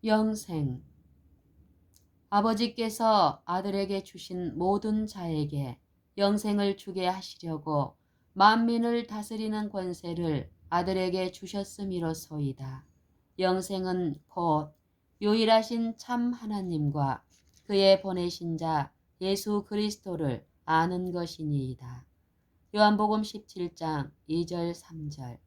영생. 아버지께서 아들에게 주신 모든 자에게 영생을 주게 하시려고 만민을 다스리는 권세를 아들에게 주셨음이로소이다. 영생은 곧 유일하신 참 하나님과 그의 보내신 자 예수 그리스도를 아는 것이니이다. 요한복음 17장 2절 3절.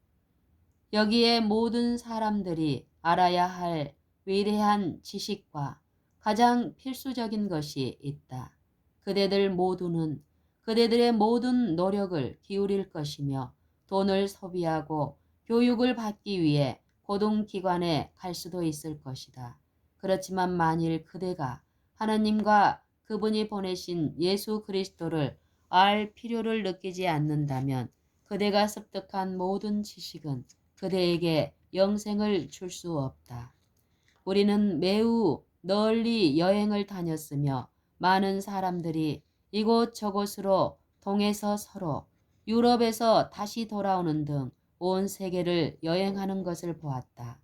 여기에 모든 사람들이 알아야 할 위대한 지식과 가장 필수적인 것이 있다. 그대들 모두는 그대들의 모든 노력을 기울일 것이며 돈을 소비하고 교육을 받기 위해 고등기관에 갈 수도 있을 것이다. 그렇지만 만일 그대가 하나님과 그분이 보내신 예수 그리스도를 알 필요를 느끼지 않는다면 그대가 습득한 모든 지식은 그대에게 영생을 줄 수 없다. 우리는 매우 널리 여행을 다녔으며 많은 사람들이 이곳저곳으로 동에서 서로, 유럽에서 다시 돌아오는 등 온 세계를 여행하는 것을 보았다.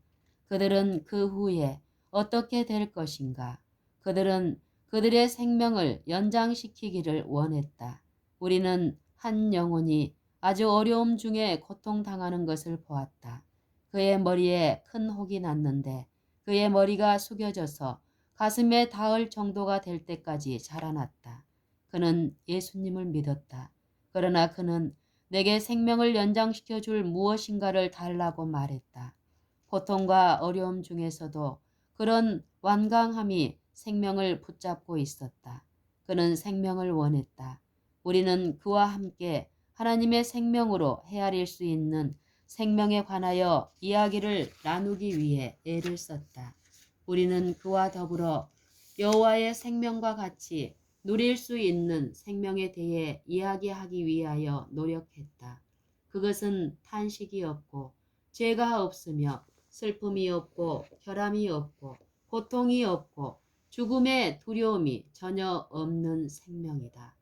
그들은 그 후에 어떻게 될 것인가? 그들은 그들의 생명을 연장시키기를 원했다. 우리는 한 영혼이 아주 어려움 중에 고통당하는 것을 보았다. 그의 머리에 큰 혹이 났는데 그의 머리가 숙여져서 가슴에 닿을 정도가 될 때까지 자라났다. 그는 예수님을 믿었다. 그러나 그는 내게 생명을 연장시켜 줄 무엇인가를 달라고 말했다. 고통과 어려움 중에서도 그런 완강함이 생명을 붙잡고 있었다. 그는 생명을 원했다. 우리는 그와 함께 하나님의 생명으로 헤아릴 수 있는 생명에 관하여 이야기를 나누기 위해 애를 썼다. 우리는 그와 더불어 여호와의 생명과 같이 누릴 수 있는 생명에 대해 이야기하기 위하여 노력했다. 그것은 탄식이 없고 죄가 없으며 슬픔이 없고 혈암이 없고 고통이 없고 죽음의 두려움이 전혀 없는 생명이다.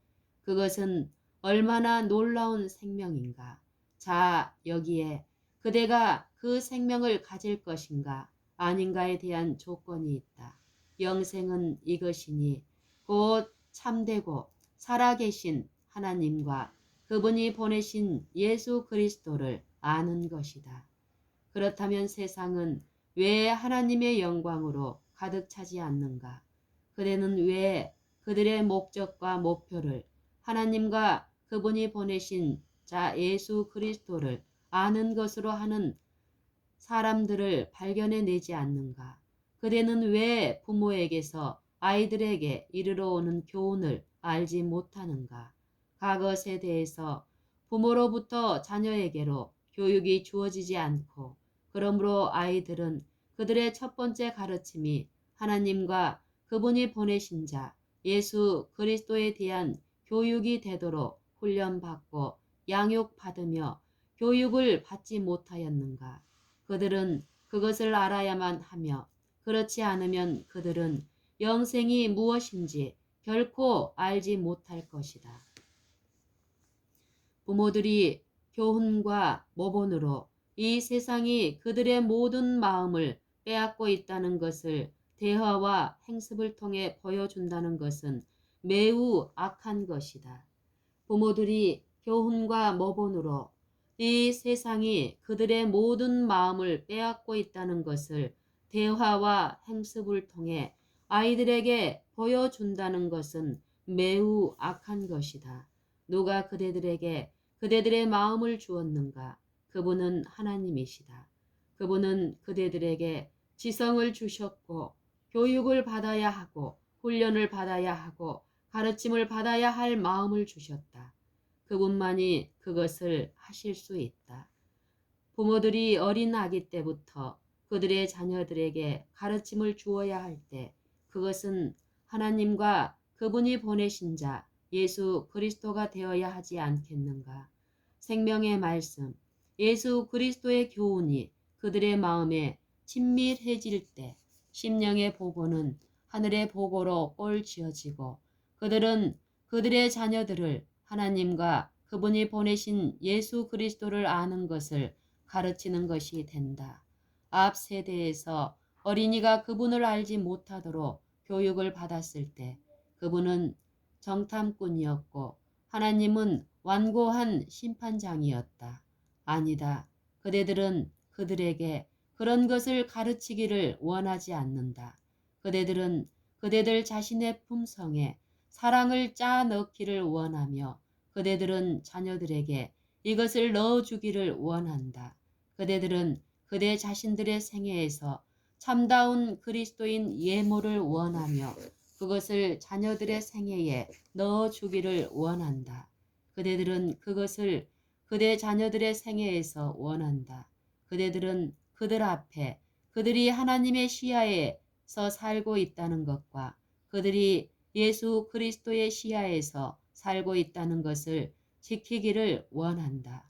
그것은 얼마나 놀라운 생명인가. 자, 여기에 그대가 그 생명을 가질 것인가 아닌가에 대한 조건이 있다. 영생은 이것이니 곧 참되고 살아계신 하나님과 그분이 보내신 예수 그리스도를 아는 것이다. 그렇다면 세상은 왜 하나님의 영광으로 가득 차지 않는가? 그대는 왜 그들의 목적과 목표를 하나님과 그분이 보내신 자 예수 그리스도를 아는 것으로 하는 사람들을 발견해내지 않는가? 그대는 왜 부모에게서 아이들에게 이르러 오는 교훈을 알지 못하는가? 과거 세대에서 부모로부터 자녀에게로 교육이 주어지지 않고 그러므로 아이들은 그들의 첫 번째 가르침이 하나님과 그분이 보내신 자 예수 그리스도에 대한 교육이 되도록 훈련받고 양육받으며 교육을 받지 못하였는가? 그들은 그것을 알아야만 하며 그렇지 않으면 그들은 영생이 무엇인지 결코 알지 못할 것이다. 부모들이 교훈과 모본으로 이 세상이 그들의 모든 마음을 빼앗고 있다는 것을 대화와 행습을 통해 보여준다는 것은 매우 악한 것이다. 부모들이 교훈과 모본으로 이 세상이 그들의 모든 마음을 빼앗고 있다는 것을 대화와 행습을 통해 아이들에게 보여준다는 것은 매우 악한 것이다. 누가 그대들에게 그대들의 마음을 주었는가? 그분은 하나님이시다. 그분은 그대들에게 지성을 주셨고 교육을 받아야 하고 훈련을 받아야 하고 가르침을 받아야 할 마음을 주셨다. 그분만이 그것을 하실 수 있다. 부모들이 어린 아기 때부터 그들의 자녀들에게 가르침을 주어야 할 때 그것은 하나님과 그분이 보내신 자 예수 그리스도가 되어야 하지 않겠는가. 생명의 말씀 예수 그리스도의 교훈이 그들의 마음에 친밀해질 때 심령의 보고는 하늘의 보고로 꼴지어지고 그들은 그들의 자녀들을 하나님과 그분이 보내신 예수 그리스도를 아는 것을 가르치는 것이 된다. 앞 세대에서 어린이가 그분을 알지 못하도록 교육을 받았을 때 그분은 정탐꾼이었고 하나님은 완고한 심판장이었다. 아니다. 그대들은 그들에게 그런 것을 가르치기를 원하지 않는다. 그대들은 그대들 자신의 품성에 사랑을 짜 넣기를 원하며 그대들은 자녀들에게 이것을 넣어주기를 원한다. 그대들은 그대 자신들의 생애에서 참다운 그리스도인 예모를 원하며 그것을 자녀들의 생애에 넣어주기를 원한다. 그대들은 그것을 그대 자녀들의 생애에서 원한다. 그대들은 그들 앞에 그들이 하나님의 시야에서 살고 있다는 것과 그들이 예수 그리스도의 시야에서 살고 있다는 것을 지키기를 원한다.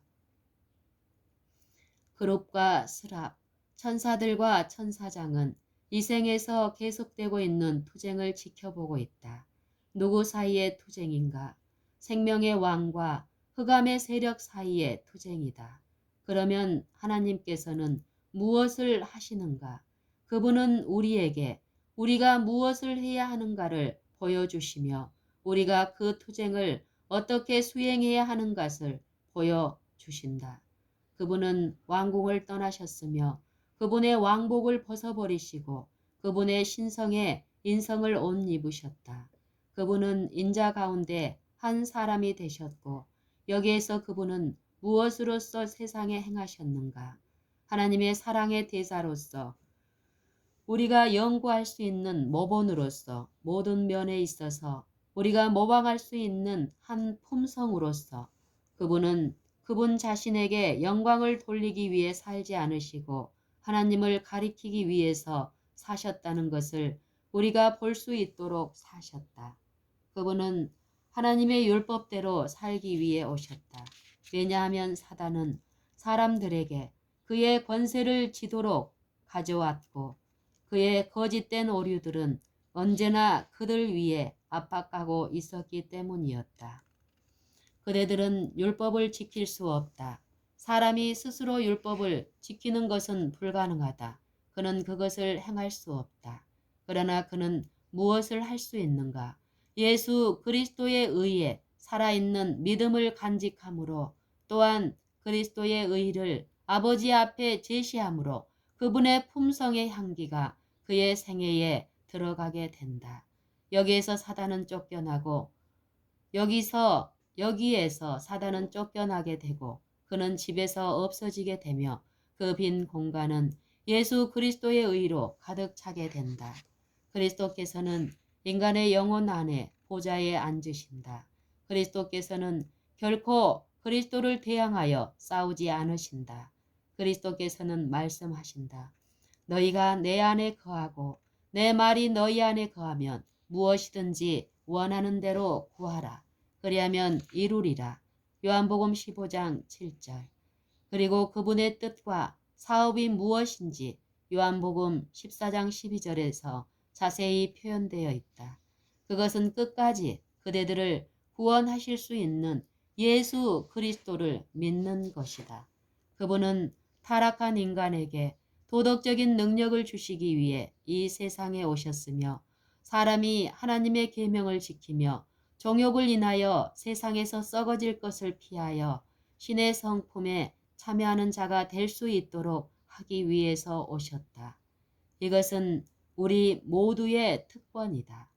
그룹과 스랍, 천사들과 천사장은 이 생에서 계속되고 있는 투쟁을 지켜보고 있다. 누구 사이의 투쟁인가? 생명의 왕과 흑암의 세력 사이의 투쟁이다. 그러면 하나님께서는 무엇을 하시는가? 그분은 우리에게 우리가 무엇을 해야 하는가를 보여주시며 우리가 그 투쟁을 어떻게 수행해야 하는 것을 보여주신다. 그분은 왕궁을 떠나셨으며 그분의 왕복을 벗어버리시고 그분의 신성에 인성을 옷 입으셨다. 그분은 인자 가운데 한 사람이 되셨고 여기에서 그분은 무엇으로서 세상에 행하셨는가? 하나님의 사랑의 대사로서 우리가 연구할 수 있는 모본으로서 모든 면에 있어서 우리가 모방할 수 있는 한 품성으로서 그분은 그분 자신에게 영광을 돌리기 위해 살지 않으시고 하나님을 가리키기 위해서 사셨다는 것을 우리가 볼 수 있도록 사셨다. 그분은 하나님의 율법대로 살기 위해 오셨다. 왜냐하면 사단은 사람들에게 그의 권세를 지도록 가져왔고 그의 거짓된 오류들은 언제나 그들 위에 압박하고 있었기 때문이었다. 그대들은 율법을 지킬 수 없다. 사람이 스스로 율법을 지키는 것은 불가능하다. 그는 그것을 행할 수 없다. 그러나 그는 무엇을 할 수 있는가? 예수 그리스도의 의에 살아있는 믿음을 간직함으로 또한 그리스도의 의를 아버지 앞에 제시함으로 그분의 품성의 향기가 그의 생애에 들어가게 된다. 여기에서 사단은 쫓겨나고 여기에서 사단은 쫓겨나게 되고 그는 집에서 없어지게 되며 그 빈 공간은 예수 그리스도의 의로 가득 차게 된다. 그리스도께서는 인간의 영혼 안에 보좌에 앉으신다. 그리스도께서는 결코 그리스도를 대항하여 싸우지 않으신다. 그리스도께서는 말씀하신다. 너희가 내 안에 거하고 내 말이 너희 안에 거하면 무엇이든지 원하는 대로 구하라. 그리하면 이루리라. 요한복음 15장 7절. 그리고 그분의 뜻과 사업이 무엇인지 요한복음 14장 12절에서 자세히 표현되어 있다. 그것은 끝까지 그대들을 구원하실 수 있는 예수 그리스도를 믿는 것이다. 그분은 타락한 인간에게 도덕적인 능력을 주시기 위해 이 세상에 오셨으며 사람이 하나님의 계명을 지키며 정욕을 인하여 세상에서 썩어질 것을 피하여 신의 성품에 참여하는 자가 될 수 있도록 하기 위해서 오셨다. 이것은 우리 모두의 특권이다.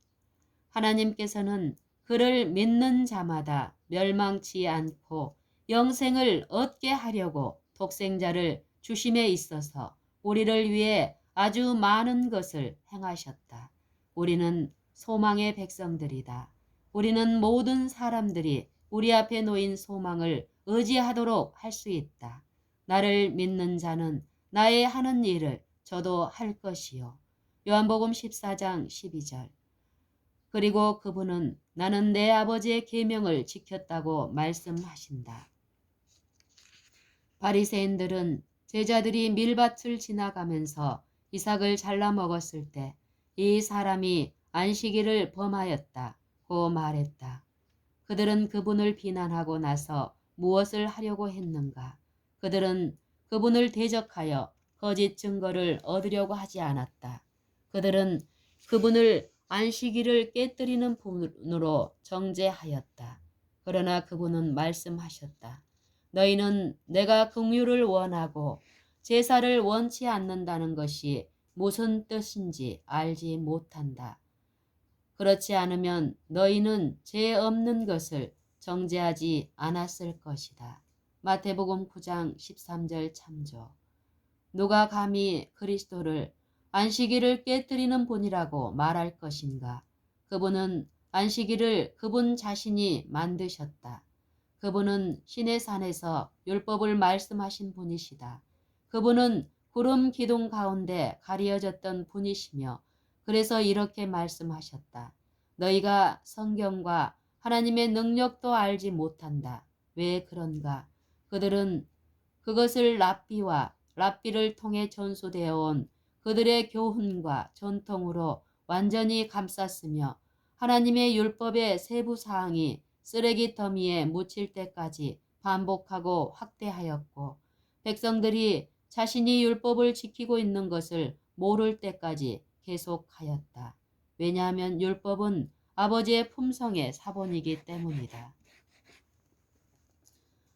하나님께서는 그를 믿는 자마다 멸망치 않고 영생을 얻게 하려고 독생자를 주심에 있어서 우리를 위해 아주 많은 것을 행하셨다. 우리는 소망의 백성들이다. 우리는 모든 사람들이 우리 앞에 놓인 소망을 의지하도록 할 수 있다. 나를 믿는 자는 나의 하는 일을 저도 할 것이요. 요한복음 14장 12절. 그리고 그분은 나는 내 아버지의 계명을 지켰다고 말씀하신다. 바리새인들은 제자들이 밀밭을 지나가면서 이삭을 잘라 먹었을 때 이 사람이 안식일을 범하였다고 말했다. 그들은 그분을 비난하고 나서 무엇을 하려고 했는가? 그들은 그분을 대적하여 거짓 증거를 얻으려고 하지 않았다. 그들은 그분을 안식일을 깨뜨리는 분으로 정죄하였다. 그러나 그분은 말씀하셨다. 너희는 내가 긍휼을 원하고 제사를 원치 않는다는 것이 무슨 뜻인지 알지 못한다. 그렇지 않으면 너희는 죄 없는 것을 정죄하지 않았을 것이다. 마태복음 9장 13절 참조. 누가 감히 그리스도를 안식일을 깨뜨리는 분이라고 말할 것인가? 그분은 안식일을 그분 자신이 만드셨다. 그분은 신의 산에서 율법을 말씀하신 분이시다. 그분은 구름 기둥 가운데 가려졌던 분이시며 그래서 이렇게 말씀하셨다. 너희가 성경과 하나님의 능력도 알지 못한다. 왜 그런가? 그들은 그것을 랍비를 통해 전수되어 온 그들의 교훈과 전통으로 완전히 감쌌으며 하나님의 율법의 세부 사항이 쓰레기 더미에 묻힐 때까지 반복하고 확대하였고 백성들이 자신이 율법을 지키고 있는 것을 모를 때까지 계속하였다. 왜냐하면 율법은 아버지의 품성의 사본이기 때문이다.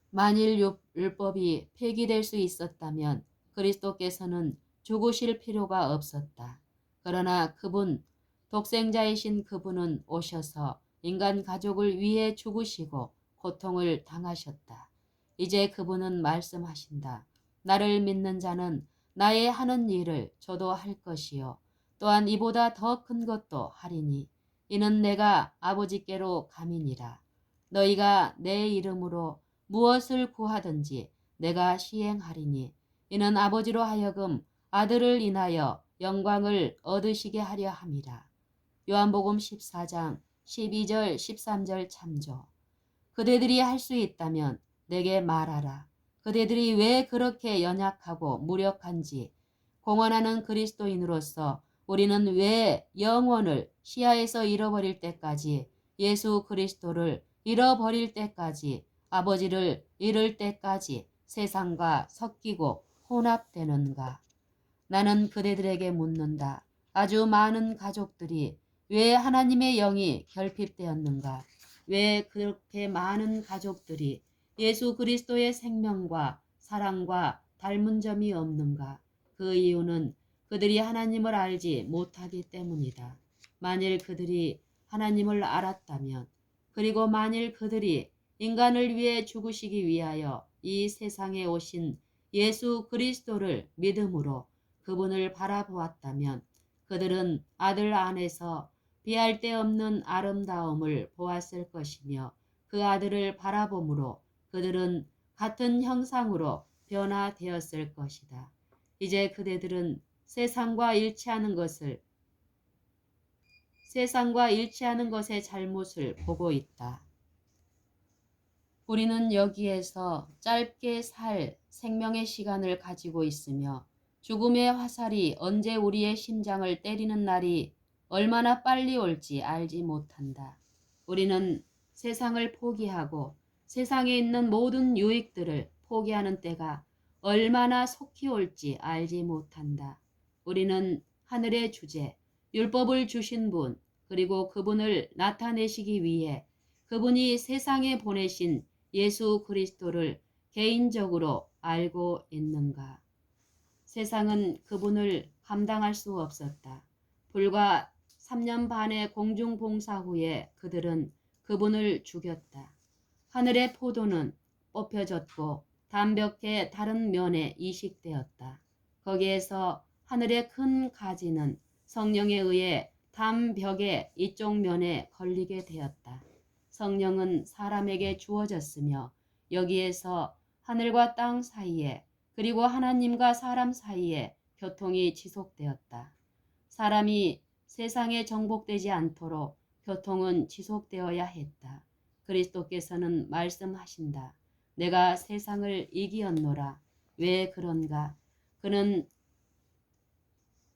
만일 율법이 폐기될 수 있었다면 그리스도께서는 죽으실 필요가 없었다. 그러나 그분, 독생자이신 그분은 오셔서 인간 가족을 위해 죽으시고 고통을 당하셨다. 이제 그분은 말씀하신다. 나를 믿는 자는 나의 하는 일을 저도 할 것이요. 또한 이보다 더 큰 것도 하리니 이는 내가 아버지께로 감이니라. 너희가 내 이름으로 무엇을 구하든지 내가 시행하리니 이는 아버지로 하여금 아들을 인하여 영광을 얻으시게 하려 함이라. 요한복음 14장 12절 13절 참조. 그대들이 할 수 있다면 내게 말하라. 그대들이 왜 그렇게 연약하고 무력한지 공언하는 그리스도인으로서 우리는 왜 영원을 시야에서 잃어버릴 때까지 예수 그리스도를 잃어버릴 때까지 아버지를 잃을 때까지 세상과 섞이고 혼합되는가? 나는 그대들에게 묻는다. 아주 많은 가족들이 왜 하나님의 영이 결핍되었는가? 왜 그렇게 많은 가족들이 예수 그리스도의 생명과 사랑과 닮은 점이 없는가? 그 이유는 그들이 하나님을 알지 못하기 때문이다. 만일 그들이 하나님을 알았다면, 그리고 만일 그들이 인간을 위해 죽으시기 위하여 이 세상에 오신 예수 그리스도를 믿음으로 그분을 바라보았다면 그들은 아들 안에서 비할 데 없는 아름다움을 보았을 것이며 그 아들을 바라봄으로 그들은 같은 형상으로 변화되었을 것이다. 이제 그대들은 세상과 일치하는 것의 잘못을 보고 있다. 우리는 여기에서 짧게 살 생명의 시간을 가지고 있으며 죽음의 화살이 언제 우리의 심장을 때리는 날이 얼마나 빨리 올지 알지 못한다. 우리는 세상을 포기하고 세상에 있는 모든 유익들을 포기하는 때가 얼마나 속히 올지 알지 못한다. 우리는 하늘의 주제, 율법을 주신 분, 그리고 그분을 나타내시기 위해 그분이 세상에 보내신 예수 그리스도를 개인적으로 알고 있는가? 세상은 그분을 감당할 수 없었다. 불과 3년 반의 공중봉사 후에 그들은 그분을 죽였다. 하늘의 포도는 뽑혀졌고 담벽의 다른 면에 이식되었다. 거기에서 하늘의 큰 가지는 성령에 의해 담벽의 이쪽 면에 걸리게 되었다. 성령은 사람에게 주어졌으며 여기에서 하늘과 땅 사이에 그리고 하나님과 사람 사이에 교통이 지속되었다. 사람이 세상에 정복되지 않도록 교통은 지속되어야 했다. 그리스도께서는 말씀하신다. 내가 세상을 이기었노라. 왜 그런가? 그는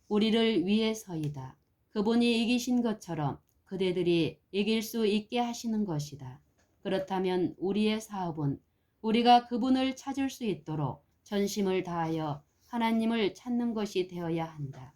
우리를 위해서이다. 그분이 이기신 것처럼 그대들이 이길 수 있게 하시는 것이다. 그렇다면 우리의 사업은 우리가 그분을 찾을 수 있도록 전심을 다하여 하나님을 찾는 것이 되어야 한다.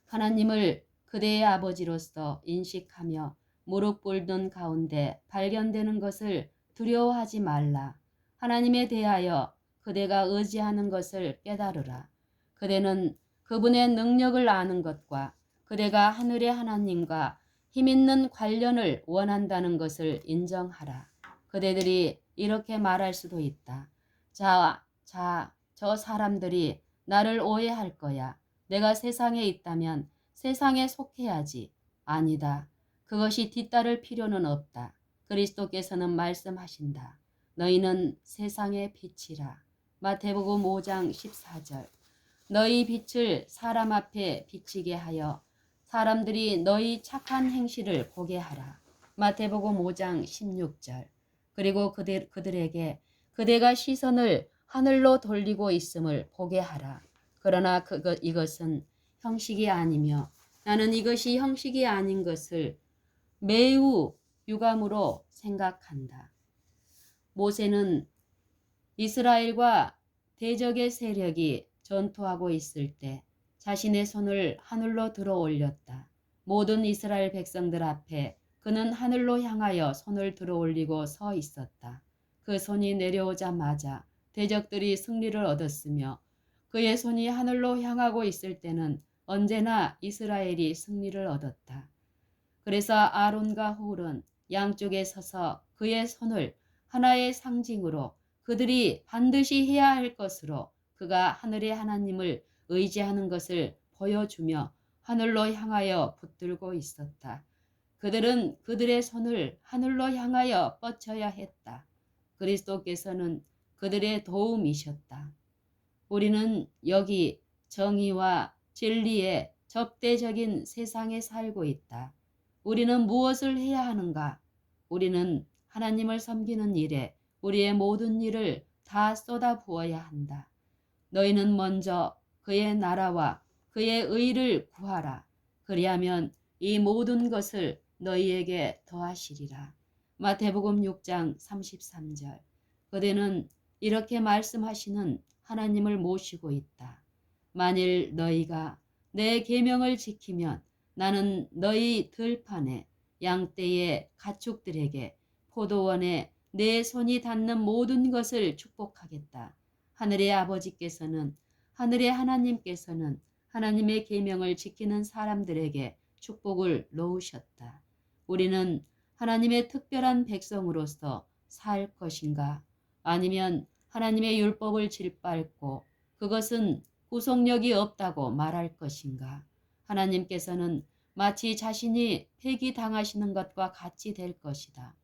하나님을 그대의 아버지로서 인식하며 무릎 꿇는 가운데 발견되는 것을 두려워하지 말라. 하나님에 대하여 그대가 의지하는 것을 깨달으라. 그대는 그분의 능력을 아는 것과 그대가 하늘의 하나님과 힘있는 관련을 원한다는 것을 인정하라. 그대들이 이렇게 말할 수도 있다. 저 사람들이 나를 오해할 거야. 내가 세상에 있다면 세상에 속해야지. 아니다. 그것이 뒤따를 필요는 없다. 그리스도께서는 말씀하신다. 너희는 세상의 빛이라. 마태복음 5장 14절. 너희 빛을 사람 앞에 비치게 하여 사람들이 너희 착한 행실을 보게 하라. 마태복음 5장 16절. 그리고 그들에게 그대가 시선을 하늘로 돌리고 있음을 보게 하라. 그러나 이것은 형식이 아니며 나는 이것이 형식이 아닌 것을 매우 유감으로 생각한다. 모세는 이스라엘과 대적의 세력이 전투하고 있을 때 자신의 손을 하늘로 들어 올렸다. 모든 이스라엘 백성들 앞에 그는 하늘로 향하여 손을 들어 올리고 서 있었다. 그 손이 내려오자마자 대적들이 승리를 얻었으며 그의 손이 하늘로 향하고 있을 때는 언제나 이스라엘이 승리를 얻었다. 그래서 아론과 홀은 양쪽에 서서 그의 손을 하나의 상징으로 그들이 반드시 해야 할 것으로 그가 하늘의 하나님을 의지하는 것을 보여주며 하늘로 향하여 붙들고 있었다. 그들은 그들의 손을 하늘로 향하여 뻗쳐야 했다. 그리스도께서는 그들의 도움이셨다. 우리는 여기 정의와 진리의 적대적인 세상에 살고 있다. 우리는 무엇을 해야 하는가? 우리는 하나님을 섬기는 일에 우리의 모든 일을 다 쏟아부어야 한다. 너희는 먼저 그의 나라와 그의 의를 구하라. 그리하면 이 모든 것을 너희에게 더하시리라. 마태복음 6장 33절. 그대는 이렇게 말씀하시는 하나님을 모시고 있다. 만일 너희가 내 계명을 지키면 나는 너희 들판에 양떼의 가축들에게 포도원에 내 손이 닿는 모든 것을 축복하겠다. 하늘의 아버지께서는 하늘의 하나님께서는 하나님의 계명을 지키는 사람들에게 축복을 놓으셨다. 우리는 하나님의 특별한 백성으로서 살 것인가? 아니면 하나님의 율법을 짓밟고 그것은 구속력이 없다고 말할 것인가? 하나님께서는 마치 자신이 폐기당하시는 것과 같이 될 것이다.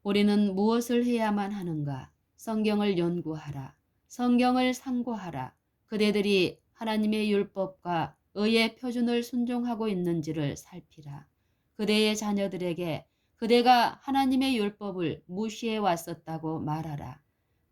우리는 무엇을 해야만 하는가? 성경을 연구하라. 성경을 상고하라. 그대들이 하나님의 율법과 의의 표준을 순종하고 있는지를 살피라. 그대의 자녀들에게 그대가 하나님의 율법을 무시해 왔었다고 말하라.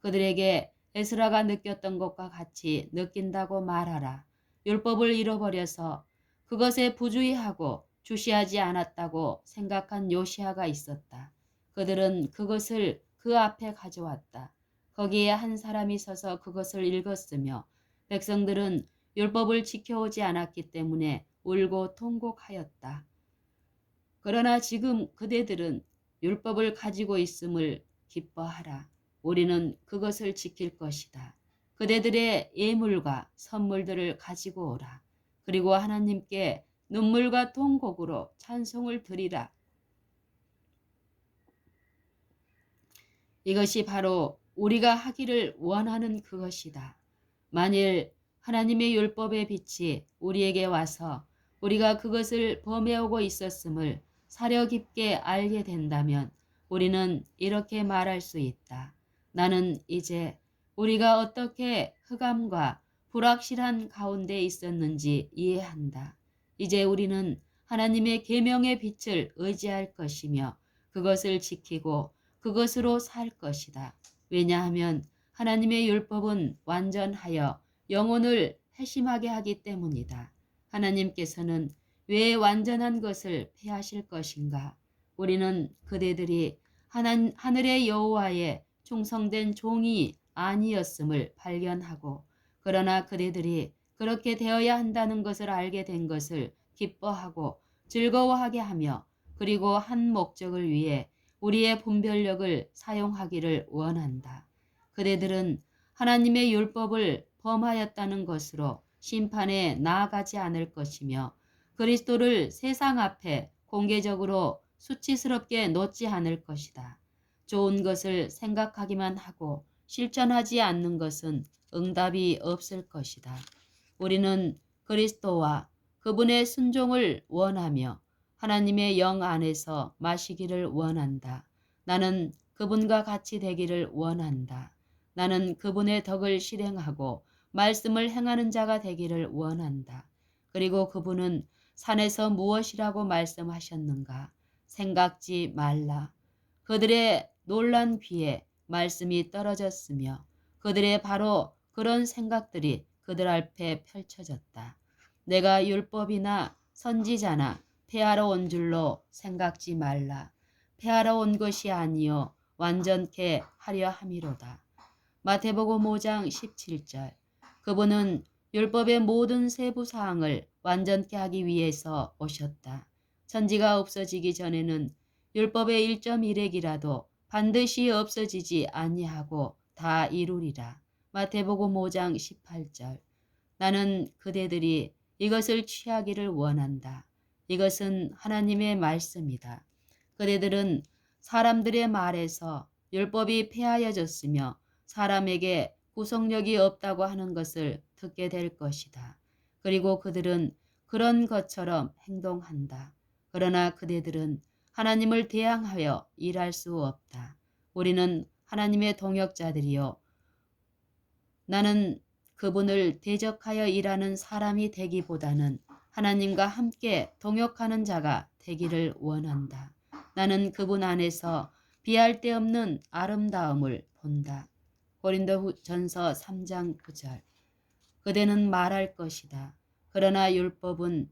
그들에게 에스라가 느꼈던 것과 같이 느낀다고 말하라. 율법을 잃어버려서 그것에 부주의하고 주시하지 않았다고 생각한 요시아가 있었다. 그들은 그것을 그 앞에 가져왔다. 거기에 한 사람이 서서 그것을 읽었으며 백성들은 율법을 지켜오지 않았기 때문에 울고 통곡하였다. 그러나 지금 그대들은 율법을 가지고 있음을 기뻐하라. 우리는 그것을 지킬 것이다. 그대들의 예물과 선물들을 가지고 오라. 그리고 하나님께 눈물과 통곡으로 찬송을 드리라. 이것이 바로 우리가 하기를 원하는 그것이다. 만일 하나님의 율법의 빛이 우리에게 와서 우리가 그것을 범해오고 있었음을 사려 깊게 알게 된다면 우리는 이렇게 말할 수 있다. 나는 이제 우리가 어떻게 흑암과 불확실한 가운데 있었는지 이해한다. 이제 우리는 하나님의 계명의 빛을 의지할 것이며 그것을 지키고 그것으로 살 것이다. 왜냐하면 하나님의 율법은 완전하여 영혼을 회심하게 하기 때문이다. 하나님께서는 왜 완전한 것을 폐하실 것인가? 우리는 그대들이 하늘의 여호와의 충성된 종이 아니었음을 발견하고, 그러나 그대들이 그렇게 되어야 한다는 것을 알게 된 것을 기뻐하고 즐거워하게 하며, 그리고 한 목적을 위해 우리의 분별력을 사용하기를 원한다. 그대들은 하나님의 율법을 범하였다는 것으로 심판에 나아가지 않을 것이며, 그리스도를 세상 앞에 공개적으로 수치스럽게 놓지 않을 것이다. 좋은 것을 생각하기만 하고 실천하지 않는 것은 응답이 없을 것이다. 우리는 그리스도와 그분의 순종을 원하며 하나님의 영 안에서 마시기를 원한다. 나는 그분과 같이 되기를 원한다. 나는 그분의 덕을 실행하고 말씀을 행하는 자가 되기를 원한다. 그리고 그분은 산에서 무엇이라고 말씀하셨는가? 생각지 말라. 그들의 놀란 귀에 말씀이 떨어졌으며 그들의 바로 그런 생각들이 그들 앞에 펼쳐졌다. 내가 율법이나 선지자나 폐하러 온 줄로 생각지 말라. 폐하러 온 것이 아니요 완전케 하려 함이로다. 마태복음 5장 17절. 그분은 율법의 모든 세부 사항을 완전케 하기 위해서 오셨다. 천지가 없어지기 전에는 율법의 1.1획이라도 반드시 없어지지 아니하고 다 이루리라. 마태복음 5장 18절. 나는 그대들이 이것을 취하기를 원한다. 이것은 하나님의 말씀이다. 그대들은 사람들의 말에서 율법이 폐하여졌으며 사람에게 구속력이 없다고 하는 것을 듣게 될 것이다. 그리고 그들은 그런 것처럼 행동한다. 그러나 그대들은 하나님을 대항하여 일할 수 없다. 우리는 하나님의 동역자들이요. 나는 그분을 대적하여 일하는 사람이 되기보다는 하나님과 함께 동역하는 자가 되기를 원한다. 나는 그분 안에서 비할 데 없는 아름다움을 본다. 고린도전서 3장 9절. 그대는 말할 것이다. 그러나 율법은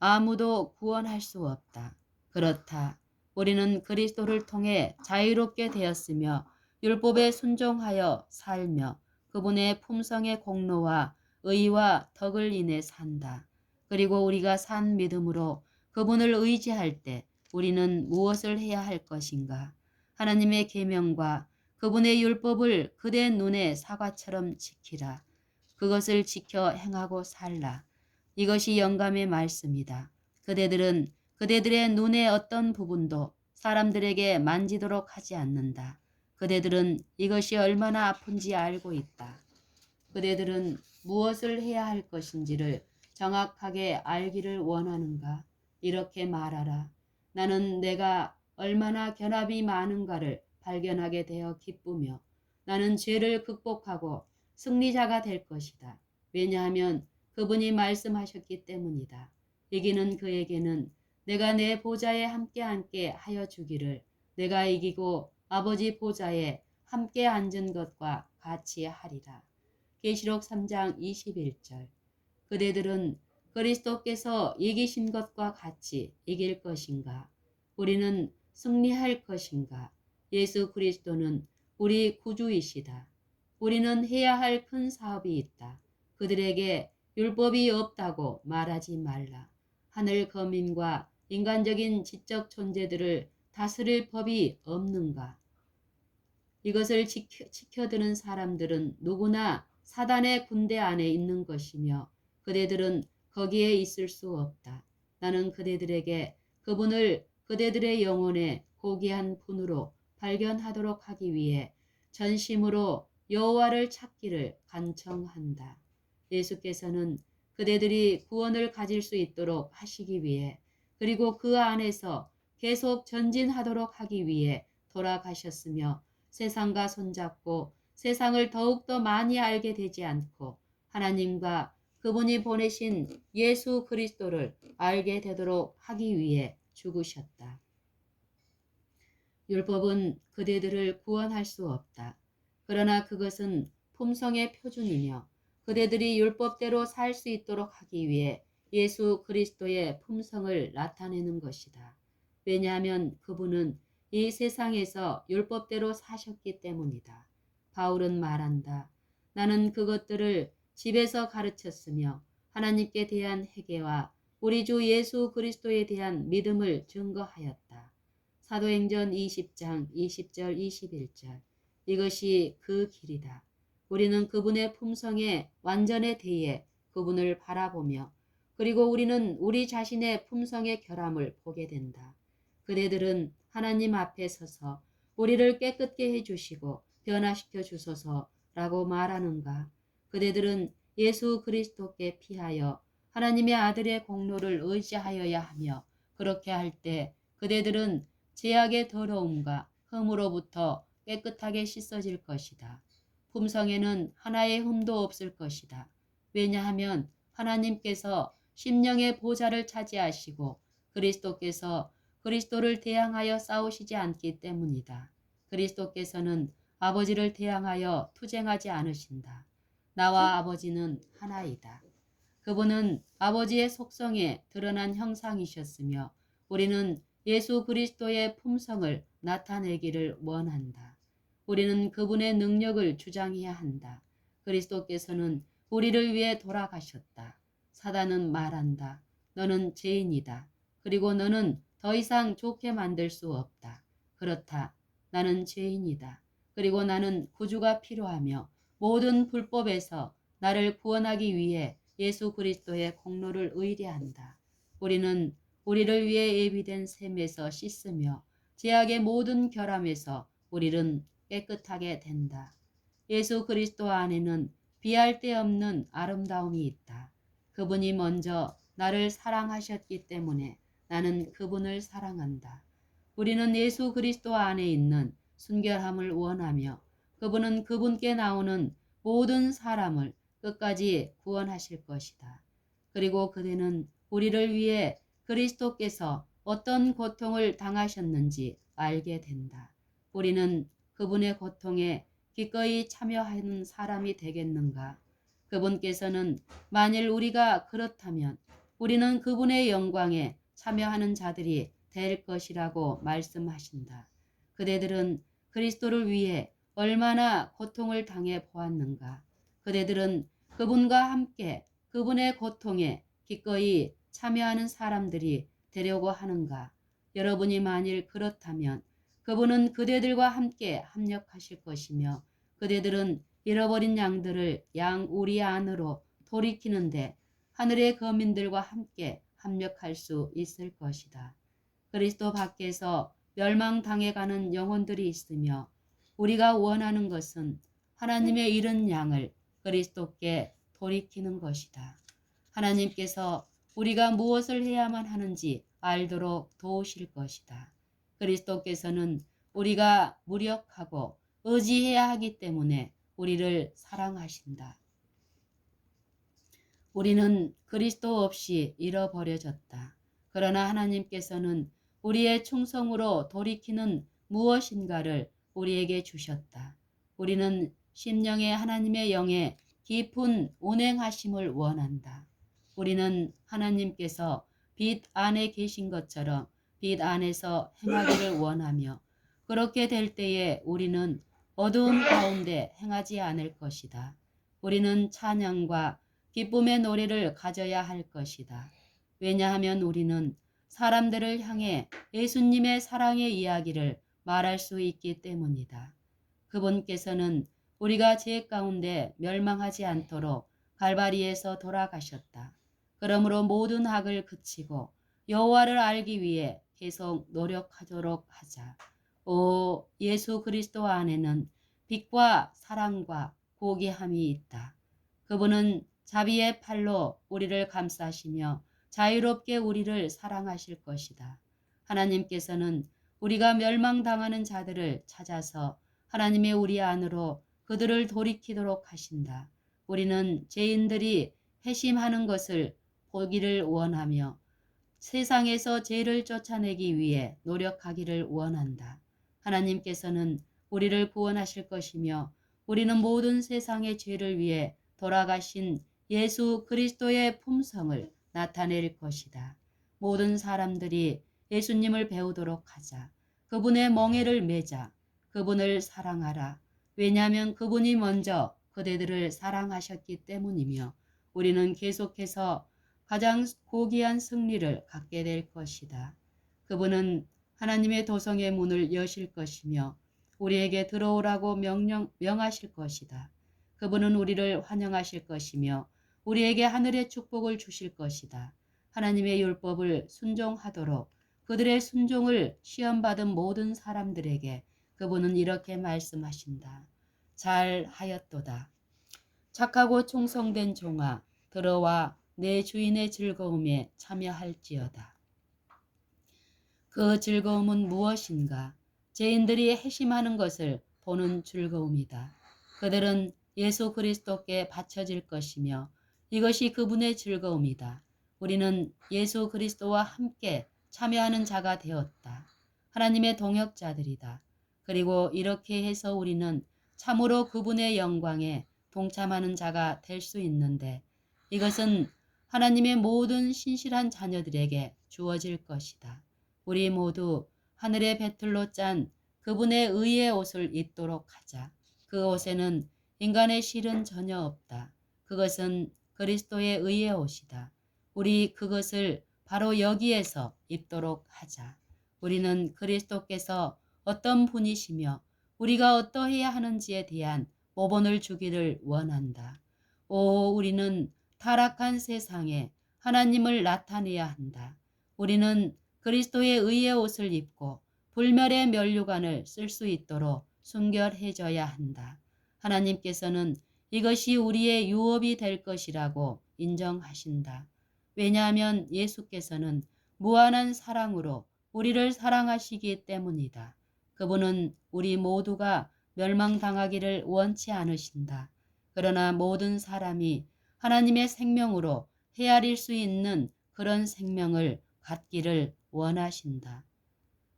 아무도 구원할 수 없다. 그렇다. 우리는 그리스도를 통해 자유롭게 되었으며 율법에 순종하여 살며 그분의 품성의 공로와 의와 덕을 인해 산다. 그리고 우리가 산 믿음으로 그분을 의지할 때 우리는 무엇을 해야 할 것인가? 하나님의 계명과 그분의 율법을 그대 눈에 사과처럼 지키라. 그것을 지켜 행하고 살라. 이것이 영감의 말씀이다. 그대들은 그대들의 눈의 어떤 부분도 사람들에게 만지도록 하지 않는다. 그대들은 이것이 얼마나 아픈지 알고 있다. 그대들은 무엇을 해야 할 것인지를 정확하게 알기를 원하는가? 이렇게 말하라. 나는 내가 얼마나 견압이 많은가를 발견하게 되어 기쁘며 나는 죄를 극복하고 승리자가 될 것이다. 왜냐하면 그분이 말씀하셨기 때문이다. 이기는 그에게는 내가 내 보좌에 함께 하여 주기를 내가 이기고 아버지 보좌에 함께 앉은 것과 같이 하리라. 계시록 3장 21절. 그대들은 그리스도께서 이기신 것과 같이 이길 것인가? 우리는 승리할 것인가? 예수 그리스도는 우리 구주이시다. 우리는 해야 할 큰 사업이 있다. 그들에게 율법이 없다고 말하지 말라. 하늘 거민과 인간적인 지적 존재들을 다스릴 법이 없는가? 이것을 지켜드는 사람들은 누구나 사단의 군대 안에 있는 것이며 그대들은 거기에 있을 수 없다. 나는 그대들에게 그분을 그대들의 영혼의 고귀한 분으로 발견하도록 하기 위해 전심으로 여호와를 찾기를 간청한다. 예수께서는 그대들이 구원을 가질 수 있도록 하시기 위해 그리고 그 안에서 계속 전진하도록 하기 위해 돌아가셨으며 세상과 손잡고 세상을 더욱더 많이 알게 되지 않고 하나님과 그분이 보내신 예수 그리스도를 알게 되도록 하기 위해 죽으셨다. 율법은 그대들을 구원할 수 없다. 그러나 그것은 품성의 표준이며 그대들이 율법대로 살 수 있도록 하기 위해 예수 그리스도의 품성을 나타내는 것이다. 왜냐하면 그분은 이 세상에서 율법대로 사셨기 때문이다. 바울은 말한다. 나는 그것들을 집에서 가르쳤으며 하나님께 대한 회개와 우리 주 예수 그리스도에 대한 믿음을 증거하였다. 사도행전 20장 20절 21절. 이것이 그 길이다. 우리는 그분의 품성에 완전에 대해 그분을 바라보며 그리고 우리는 우리 자신의 품성의 결함을 보게 된다. 그대들은 하나님 앞에 서서 우리를 깨끗게 해주시고 변화시켜 주소서라고 말하는가? 그대들은 예수 그리스도께 피하여 하나님의 아들의 공로를 의지하여야 하며 그렇게 할 때 그대들은 죄악의 더러움과 흠으로부터 깨끗하게 씻어질 것이다. 품성에는 하나의 흠도 없을 것이다. 왜냐하면 하나님께서 심령의 보좌를 차지하시고 그리스도께서 그리스도를 대항하여 싸우시지 않기 때문이다. 그리스도께서는 아버지를 대항하여 투쟁하지 않으신다. 나와 아버지는 하나이다. 그분은 아버지의 속성에 드러난 형상이셨으며 우리는 예수 그리스도의 품성을 나타내기를 원한다. 우리는 그분의 능력을 주장해야 한다. 그리스도께서는 우리를 위해 돌아가셨다. 사단은 말한다. 너는 죄인이다. 그리고 너는 더 이상 좋게 만들 수 없다. 그렇다. 나는 죄인이다. 그리고 나는 구주가 필요하며 모든 불법에서 나를 구원하기 위해 예수 그리스도의 공로를 의뢰한다. 우리는 우리를 위해 예비된 셈에서 씻으며 죄악의 모든 결함에서 우리는 깨끗하게 된다. 예수 그리스도 안에는 비할 데 없는 아름다움이 있다. 그분이 먼저 나를 사랑하셨기 때문에 나는 그분을 사랑한다. 우리는 예수 그리스도 안에 있는 순결함을 원하며 그분은 그분께 나오는 모든 사람을 끝까지 구원하실 것이다. 그리고 그대는 우리를 위해 그리스도께서 어떤 고통을 당하셨는지 알게 된다. 우리는 그분의 고통에 기꺼이 참여하는 사람이 되겠는가? 그분께서는 만일 우리가 그렇다면 우리는 그분의 영광에 참여하는 자들이 될 것이라고 말씀하신다. 그대들은 그리스도를 위해 얼마나 고통을 당해 보았는가? 그대들은 그분과 함께 그분의 고통에 기꺼이 참여하는 사람들이 되려고 하는가? 여러분이 만일 그렇다면 그분은 그대들과 함께 합력하실 것이며 그대들은 잃어버린 양들을 양우리 안으로 돌이키는데 하늘의 거민들과 함께 합력할 수 있을 것이다. 그리스도 밖에서 멸망당해가는 영혼들이 있으며 우리가 원하는 것은 하나님의 잃은 양을 그리스도께 돌이키는 것이다. 하나님께서 우리가 무엇을 해야만 하는지 알도록 도우실 것이다. 그리스도께서는 우리가 무력하고 의지해야 하기 때문에 우리를 사랑하신다. 우리는 그리스도 없이 잃어버려졌다. 그러나 하나님께서는 우리의 충성으로 돌이키는 무엇인가를 우리에게 주셨다. 우리는 심령의 하나님의 영에 깊은 운행하심을 원한다. 우리는 하나님께서 빛 안에 계신 것처럼 빛 안에서 행하기를 원하며 그렇게 될 때에 우리는 어두운 가운데 행하지 않을 것이다. 우리는 찬양과 기쁨의 노래를 가져야 할 것이다. 왜냐하면 우리는 사람들을 향해 예수님의 사랑의 이야기를 말할 수 있기 때문이다. 그분께서는 우리가 죄 가운데 멸망하지 않도록 갈바리에서 돌아가셨다. 그러므로 모든 악을 그치고 여호와를 알기 위해 계속 노력하도록 하자. 오 예수 그리스도 안에는 빛과 사랑과 고귀함이 있다. 그분은 자비의 팔로 우리를 감싸시며 자유롭게 우리를 사랑하실 것이다. 하나님께서는 우리가 멸망당하는 자들을 찾아서 하나님의 우리 안으로 그들을 돌이키도록 하신다. 우리는 죄인들이 회심하는 것을 보기를 원하며 세상에서 죄를 쫓아내기 위해 노력하기를 원한다. 하나님께서는 우리를 구원하실 것이며 우리는 모든 세상의 죄를 위해 돌아가신 예수 그리스도의 품성을 나타낼 것이다. 모든 사람들이 예수님을 배우도록 하자. 그분의 멍에를 매자. 그분을 사랑하라. 왜냐하면 그분이 먼저 그대들을 사랑하셨기 때문이며 우리는 계속해서 가장 고귀한 승리를 갖게 될 것이다. 그분은 하나님의 도성의 문을 여실 것이며 우리에게 들어오라고 명하실 것이다. 그분은 우리를 환영하실 것이며 우리에게 하늘의 축복을 주실 것이다. 하나님의 율법을 순종하도록 그들의 순종을 시험받은 모든 사람들에게 그분은 이렇게 말씀하신다. 잘 하였도다. 착하고 충성된 종아, 들어와 내 주인의 즐거움에 참여할지어다. 그 즐거움은 무엇인가? 죄인들이 회심하는 것을 보는 즐거움이다. 그들은 예수 그리스도께 바쳐질 것이며 이것이 그분의 즐거움이다. 우리는 예수 그리스도와 함께 참여하는 자가 되었다. 하나님의 동역자들이다. 그리고 이렇게 해서 우리는 참으로 그분의 영광에 동참하는 자가 될 수 있는데 이것은 하나님의 모든 신실한 자녀들에게 주어질 것이다. 우리 모두 하늘의 배틀로 짠 그분의 의의 옷을 입도록 하자. 그 옷에는 인간의 실은 전혀 없다. 그것은 그리스도의 의의 옷이다. 우리 그것을 바로 여기에서 입도록 하자. 우리는 그리스도께서 어떤 분이시며 우리가 어떠해야 하는지에 대한 모본을 주기를 원한다. 우리는 타락한 세상에 하나님을 나타내야 한다. 우리는 그리스도의 의의 옷을 입고 불멸의 면류관을 쓸 수 있도록 순결해져야 한다. 하나님께서는 이것이 우리의 유업이 될 것이라고 인정하신다. 왜냐하면 예수께서는 무한한 사랑으로 우리를 사랑하시기 때문이다. 그분은 우리 모두가 멸망당하기를 원치 않으신다. 그러나 모든 사람이 하나님의 생명으로 헤아릴 수 있는 그런 생명을 갖기를 원하신다.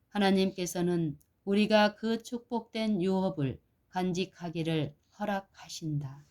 하나님께서는 우리가 그 축복된 유업을 간직하기를 허락하신다.